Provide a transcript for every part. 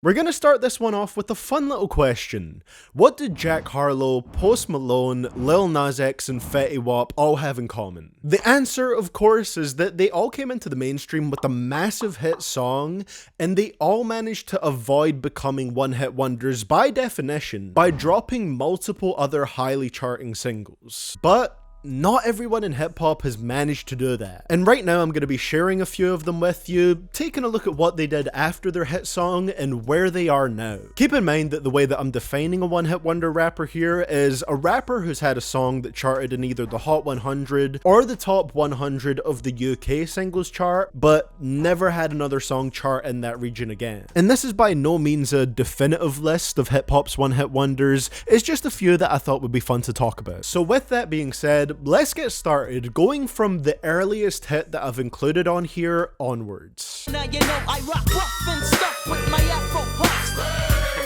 We're gonna start this one off with a fun little question. What did Jack Harlow, Post Malone, Lil Nas X, and Fetty Wap all have in common? The answer, of course, is that they all came into the mainstream with a massive hit song, and they all managed to avoid becoming one-hit wonders by definition by dropping multiple other highly charting singles. But not everyone in hip-hop has managed to do that. And right now I'm going to be sharing a few of them with you, taking a look at what they did after their hit song and where they are now. Keep in mind that the way that I'm defining a one-hit wonder rapper here is a rapper who's had a song that charted in either the Hot 100 or the top 100 of the UK singles chart, but never had another song chart in that region again. And this is by no means a definitive list of hip-hop's one-hit wonders, it's just a few that I thought would be fun to talk about. So with that being said, let's get started, going from the earliest hit that I've included on here onwards. Now you know I rock rough and stuff with my Afro puffs.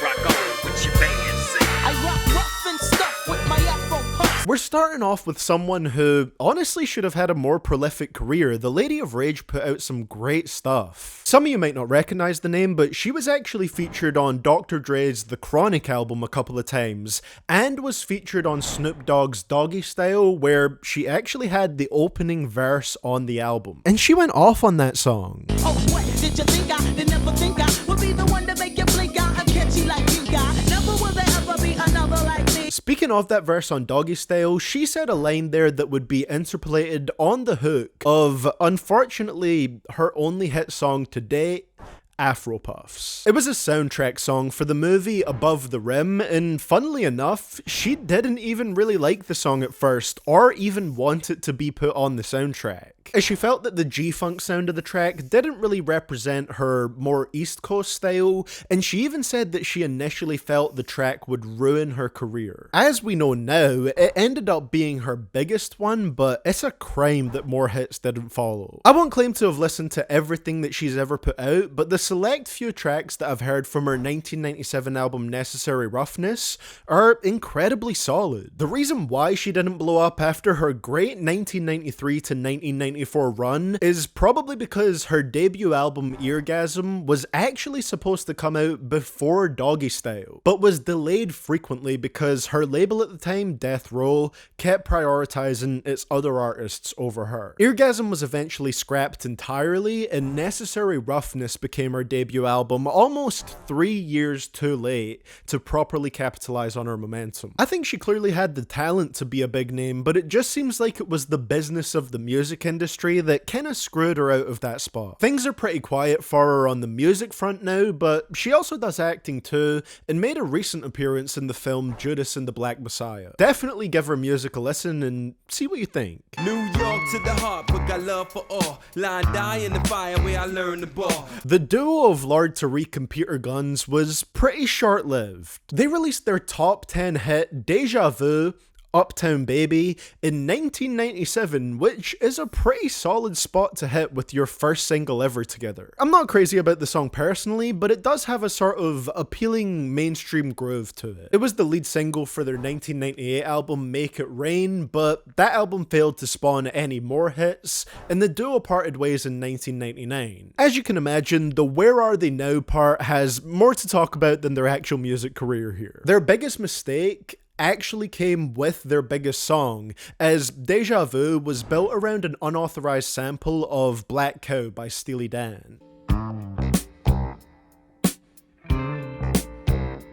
Rock on with your band, say. I rock rough and stuff with my Afro puffs. We're starting off with someone who honestly should have had a more prolific career. The Lady of Rage put out some great stuff. Some of you might not recognize the name, but she was actually featured on Dr. Dre's The Chronic album a couple of times, and was featured on Snoop Dogg's Doggy Style, where she actually had the opening verse on the album. And she went off on that song. Oh, what did you think I did never think I would be the one to make you blink out? I'm catchy like you got. Never will there ever be another like me. Speaking of that verse on Doggy Style, she said a line there that would be interpolated on the hook of, unfortunately, her only hit song to date, Afro Puffs. It was a soundtrack song for the movie Above the Rim, and funnily enough, she didn't even really like the song at first, or even want it to be put on the soundtrack, as she felt that the G-Funk sound of the track didn't really represent her more East Coast style, and she even said that she initially felt the track would ruin her career. As we know now, it ended up being her biggest one, but it's a crime that more hits didn't follow. I won't claim to have listened to everything that she's ever put out, but the select few tracks that I've heard from her 1997 album Necessary Roughness are incredibly solid. The reason why she didn't blow up after her great 1993 to 1994 run is probably because her debut album Eargasm was actually supposed to come out before Doggy Style, but was delayed frequently because her label at the time, Death Row, kept prioritizing its other artists over her. Eargasm was eventually scrapped entirely, and Necessary Roughness became her debut album almost 3 years too late to properly capitalize on her momentum. I think she clearly had the talent to be a big name, but it just seems like it was the business of the music industry that kinda screwed her out of that spot. Things are pretty quiet for her on the music front now, but she also does acting too, and made a recent appearance in the film Judas and the Black Messiah. Definitely give her music a listen and see what you think. New York to the heart, but got love for all. Line die in the fire where I learned the ball. The duo of Lord Tariq and Peter Gunz was pretty short-lived. They released their top 10 hit Deja Vu, Uptown Baby, in 1997, which is a pretty solid spot to hit with your first single ever together. I'm not crazy about the song personally, but it does have a sort of appealing mainstream groove to it. It was the lead single for their 1998 album Make It Rain, but that album failed to spawn any more hits, and the duo parted ways in 1999. As you can imagine, the Where Are They Now part has more to talk about than their actual music career here. Their biggest mistake actually came with their biggest song, as Deja Vu was built around an unauthorized sample of Black Cow by Steely Dan.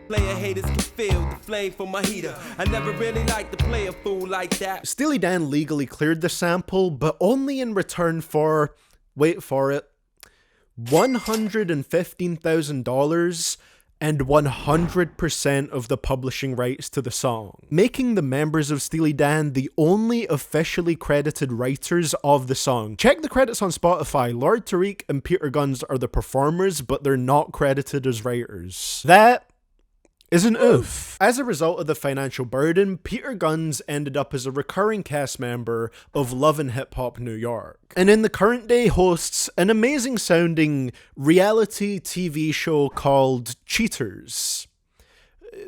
Player haters can feel the flame from my heater. I never really liked to play a fool like that. Steely Dan legally cleared the sample, but only in return for, wait for it, $115,000 and 100% of the publishing rights to the song, making the members of Steely Dan the only officially credited writers of the song. Check the credits on Spotify. Lord Tariq and Peter Gunz are the performers, but they're not credited as writers. That is an oof. As a result of the financial burden, Peter Gunz ended up as a recurring cast member of Love and Hip Hop New York, and in the current day hosts an amazing sounding reality TV show called Cheaters.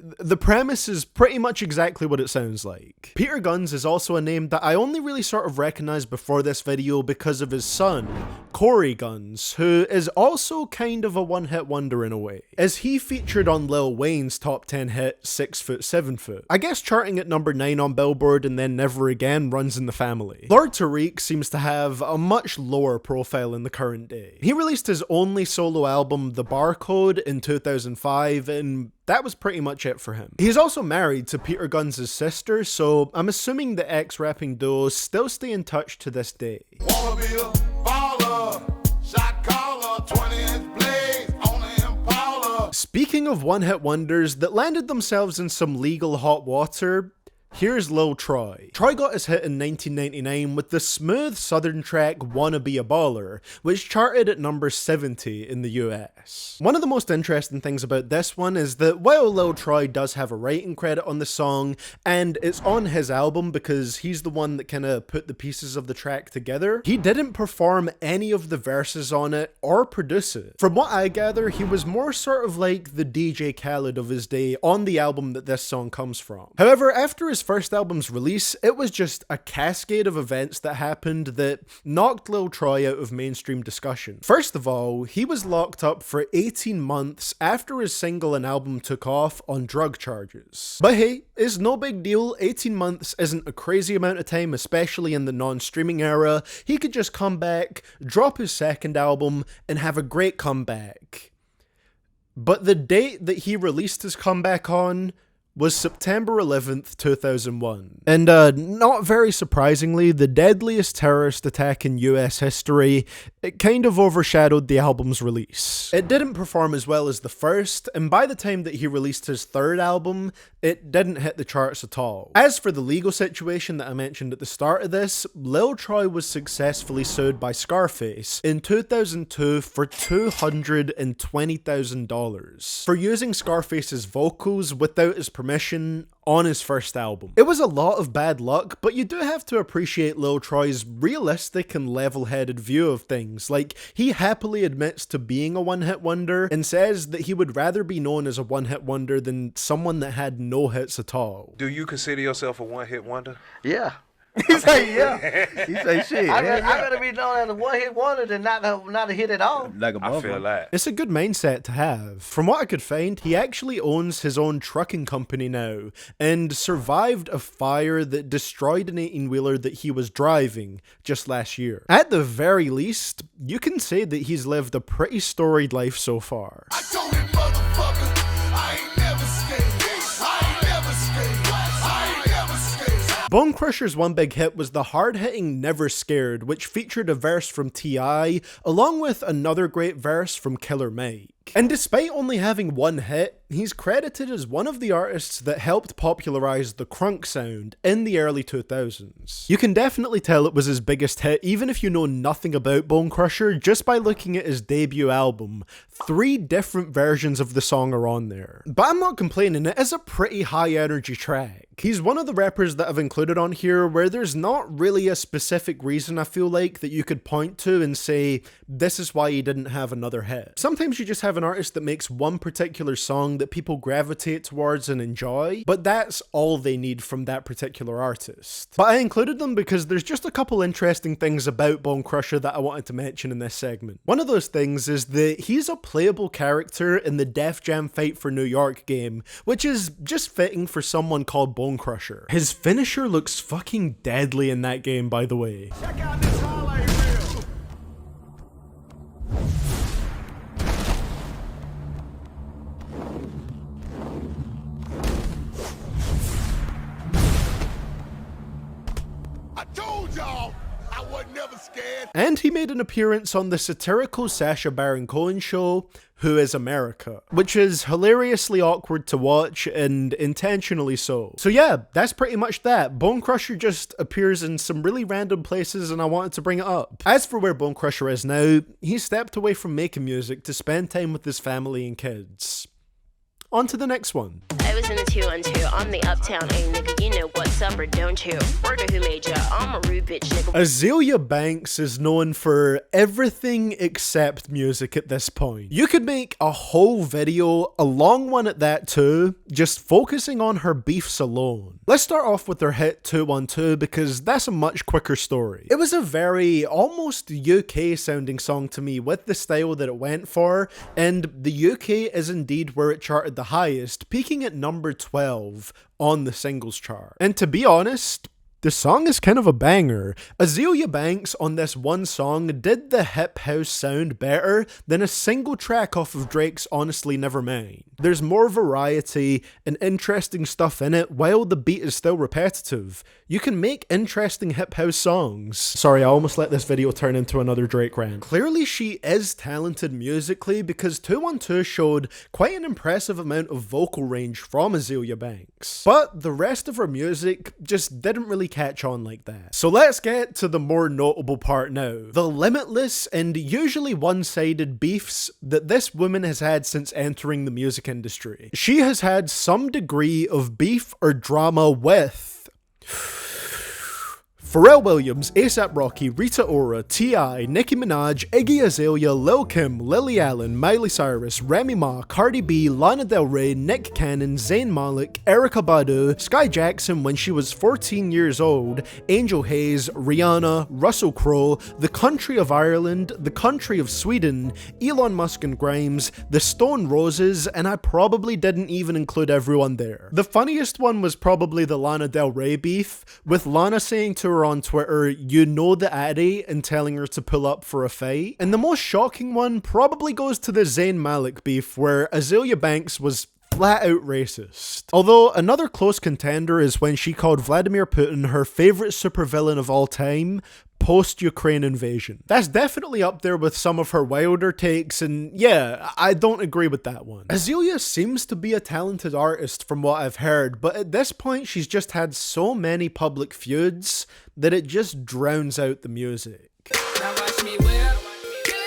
The premise is pretty much exactly what it sounds like. Peter Gunz is also a name that I only really sort of recognized before this video because of his son, Corey Gunz, who is also kind of a one-hit wonder in a way, as he featured on Lil Wayne's top 10 hit 6 Foot 7 Foot. I guess charting at number 9 on Billboard and then never again runs in the family. Lord Tariq seems to have a much lower profile in the current day. He released his only solo album, The Barcode, in 2005, and that was pretty much it for him. He's also married to Peter Gunz's sister, so I'm assuming the ex-rapping duo still stay in touch to this day. Wanna be a baller, shot caller, 20-inch blades on the Impala. Speaking of one-hit wonders that landed themselves in some legal hot water, here's Lil Troy. Troy got his hit in 1999 with the smooth southern track Wanna Be a Baller, which charted at number 70 in the US. One of the most interesting things about this one is that while Lil Troy does have a writing credit on the song, and it's on his album because he's the one that kinda put the pieces of the track together, he didn't perform any of the verses on it or produce it. From what I gather, he was more sort of like the DJ Khaled of his day on the album that this song comes from. However, after his first album's release, it was just a cascade of events that happened that knocked Lil Troy out of mainstream discussion. First of all, he was locked up for 18 months after his single and album took off on drug charges. But hey, it's no big deal. 18 months isn't a crazy amount of time, especially in the non-streaming era. He could just come back, drop his second album, and have a great comeback. But the date that he released his comeback on was September 11th, 2001. And not very surprisingly, the deadliest terrorist attack in US history, it kind of overshadowed the album's release. It didn't perform as well as the first, and by the time that he released his third album, it didn't hit the charts at all. As for the legal situation that I mentioned at the start of this, Lil Troy was successfully sued by Scarface in 2002 for $220,000 for using Scarface's vocals without his permission on his first album. It was a lot of bad luck, but you do have to appreciate Lil Troy's realistic and level-headed view of things. Like, he happily admits to being a one-hit wonder and says that he would rather be known as a one-hit wonder than someone that had no hits at all. Do you consider yourself a one-hit wonder? Yeah. He say yeah. He say shit. I gotta be known as a one-hit wonder than not a hit at all. Like a I feel that. It's a good mindset to have. From what I could find, he actually owns his own trucking company now and survived a fire that destroyed an 18-wheeler that he was driving just last year. At the very least, you can say that he's lived a pretty storied life so far. I told him, motherfucker, I ain't never scared. I ain't never scared. I ain't never scared. Bone Crusher's one big hit was the hard-hitting Never Scared, which featured a verse from T.I., along with another great verse from Killer Mike. And despite only having one hit, he's credited as one of the artists that helped popularize the crunk sound in the early 2000s. You can definitely tell it was his biggest hit even if you know nothing about Bone Crusher just by looking at his debut album. 3 different versions of the song are on there. But I'm not complaining, it is a pretty high energy track. He's one of the rappers that I've included on here where there's not really a specific reason I feel like that you could point to and say, this is why he didn't have another hit. Sometimes you just have an artist that makes one particular song that people gravitate towards and enjoy, but that's all they need from that particular artist. But I included them because there's just a couple interesting things about Bone Crusher that I wanted to mention in this segment. One of those things is that he's a playable character in the Def Jam Fight for New York game, which is just fitting for someone called Bone Crusher. His finisher looks fucking deadly in that game, by the way. Check out this Harlow reel. I told y'all I wasn't never scared. And he made an appearance on the satirical Sacha Baron Cohen show, Who is America? Which is hilariously awkward to watch and intentionally so. So yeah, that's pretty much that. Bone Crusher just appears in some really random places and I wanted to bring it up. As for where Bone Crusher is now, he stepped away from making music to spend time with his family and kids. On to the next one. I was in the 212. I'm the uptown A nigga. You know what's up or don't you? Word of who made ya? I'm a rude bitch nigga. Azealia Banks is known for everything except music at this point. You could make a whole video, a long one at that too, just focusing on her beefs alone. Let's start off with her hit 212 because that's a much quicker story. It was a very almost UK sounding song to me with the style that it went for, and the UK is indeed where it charted the highest, peaking at number 12 on the singles chart. And to be honest, the song is kind of a banger. Azealia Banks on this one song did the hip house sound better than a single track off of Drake's Honestly Nevermind. There's more variety and interesting stuff in it while the beat is still repetitive. You can make interesting hip house songs. Sorry, I almost let this video turn into another Drake rant. Clearly she is talented musically because 212 showed quite an impressive amount of vocal range from Azealia Banks. But the rest of her music just didn't really catch on like that. So let's get to the more notable part now. The limitless and usually one-sided beefs that this woman has had since entering the music industry. She has had some degree of beef or drama with Pharrell Williams, A$AP Rocky, Rita Ora, T.I., Nicki Minaj, Iggy Azalea, Lil Kim, Lily Allen, Miley Cyrus, Remy Ma, Cardi B, Lana Del Rey, Nick Cannon, Zayn Malik, Erykah Badu, Sky Jackson when she was 14 years old, Angel Hayes, Rihanna, Russell Crowe, the country of Ireland, the country of Sweden, Elon Musk and Grimes, the Stone Roses, and I probably didn't even include everyone there. The funniest one was probably the Lana Del Rey beef, with Lana saying to her on Twitter, "You know the Addy," and telling her to pull up for a fight. And the most shocking one probably goes to the Zayn Malik beef, where Azealia Banks was flat out racist. Although another close contender is when she called Vladimir Putin her favorite supervillain of all time, post-Ukraine invasion. That's definitely up there with some of her wilder takes, and yeah, I don't agree with that one. Azealia seems to be a talented artist from what I've heard, but at this point she's just had so many public feuds that it just drowns out the music. Now watch me whip,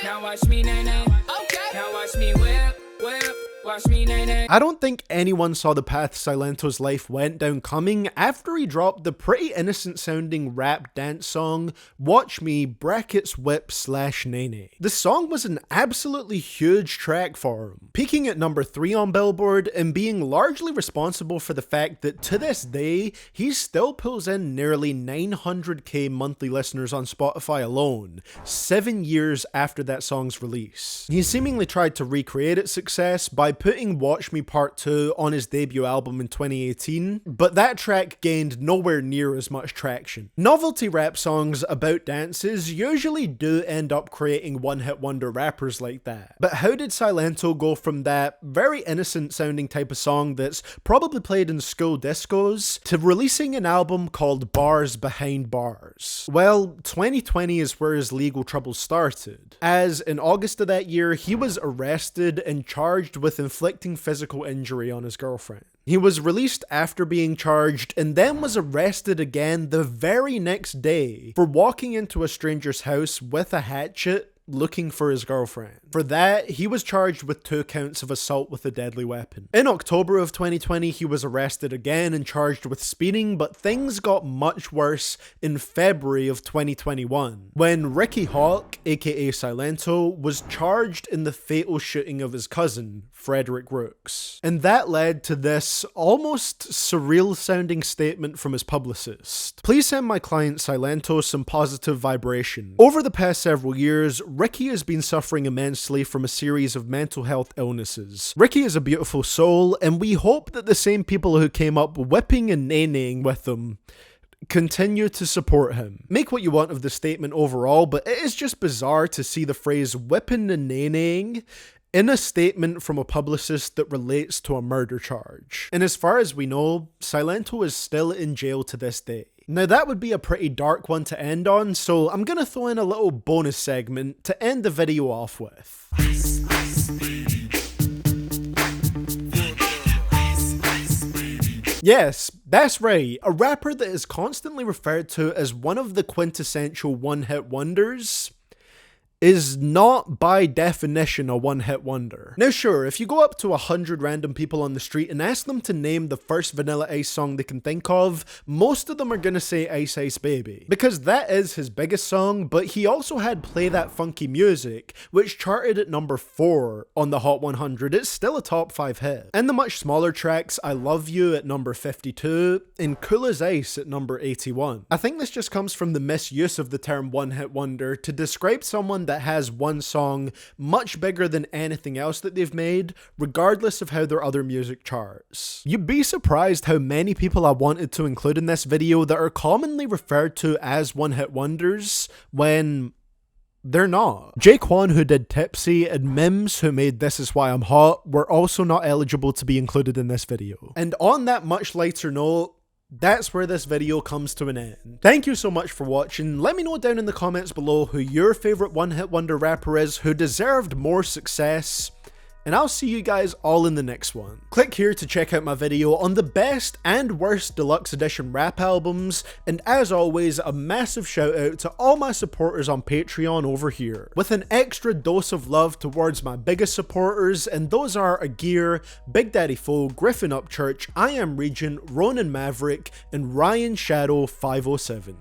now watch me nay-nay, okay. Now watch me whip, whip. Watch me, nay-nay. I don't think anyone saw the path Silento's life went down coming after he dropped the pretty innocent sounding rap dance song Watch Me /whip/nay-nay. The song was an absolutely huge track for him, peaking at number 3 on Billboard and being largely responsible for the fact that to this day he still pulls in nearly 900k monthly listeners on Spotify alone, 7 years after that song's release. He seemingly tried to recreate its success by putting Watch Me Part 2 on his debut album in 2018, but that track gained nowhere near as much traction. Novelty rap songs about dances usually do end up creating one-hit wonder rappers like that. But how did Silento go from that very innocent sounding type of song that's probably played in school discos to releasing an album called Bars Behind Bars? Well, 2020 is where his legal troubles started, as in August of that year he was arrested and charged with inflicting physical injury on his girlfriend. He was released after being charged and then was arrested again the very next day for walking into a stranger's house with a hatchet looking for his girlfriend. For that, he was charged with 2 counts of assault with a deadly weapon. In October of 2020, he was arrested again and charged with speeding, but things got much worse in February of 2021, when Ricky Hawk, aka Silento, was charged in the fatal shooting of his cousin, Frederick Rooks. And that led to this almost surreal sounding statement from his publicist. "Please send my client Silento some positive vibration. Over the past several years, Ricky has been suffering immensely from a series of mental health illnesses. Ricky is a beautiful soul, and we hope that the same people who came up whipping and nay-naying with him continue to support him." Make what you want of the statement overall, but it is just bizarre to see the phrase whipping and nay-naying in a statement from a publicist that relates to a murder charge. And as far as we know, Silento is still in jail to this day. Now that would be a pretty dark one to end on, so I'm gonna throw in a little bonus segment to end the video off with. Yes, that's right, a rapper that is constantly referred to as one of the quintessential one-hit wonders is not by definition a one-hit wonder. Now sure, if you go up to 100 random people on the street and ask them to name the first Vanilla Ice song they can think of, most of them are gonna say Ice Ice Baby, because that is his biggest song, but he also had Play That Funky Music, which charted at number 4 on the Hot 100. It's still a top 5 hit. And the much smaller tracks, I Love You at number 52, and Cool as Ice at number 81. I think this just comes from the misuse of the term one-hit wonder to describe someone that has one song much bigger than anything else that they've made, regardless of how their other music charts. You'd be surprised how many people I wanted to include in this video that are commonly referred to as one-hit wonders when they're not. Jaquan, who did Tipsy, and Mims, who made This Is Why I'm Hot, were also not eligible to be included in this video. And on that much lighter note, that's where this video comes to an end. Thank you so much for watching. Let me know down in the comments below who your favorite one-hit wonder rapper is who deserved more success, and I'll see you guys all in the next one. Click here to check out my video on the best and worst deluxe edition rap albums, and as always, a massive shout out to all my supporters on Patreon over here, with an extra dose of love towards my biggest supporters, and those are Agir, Big Daddy Foe, Griffin Upchurch, I Am Regent, Ronan Maverick, and Ryan Shadow 507.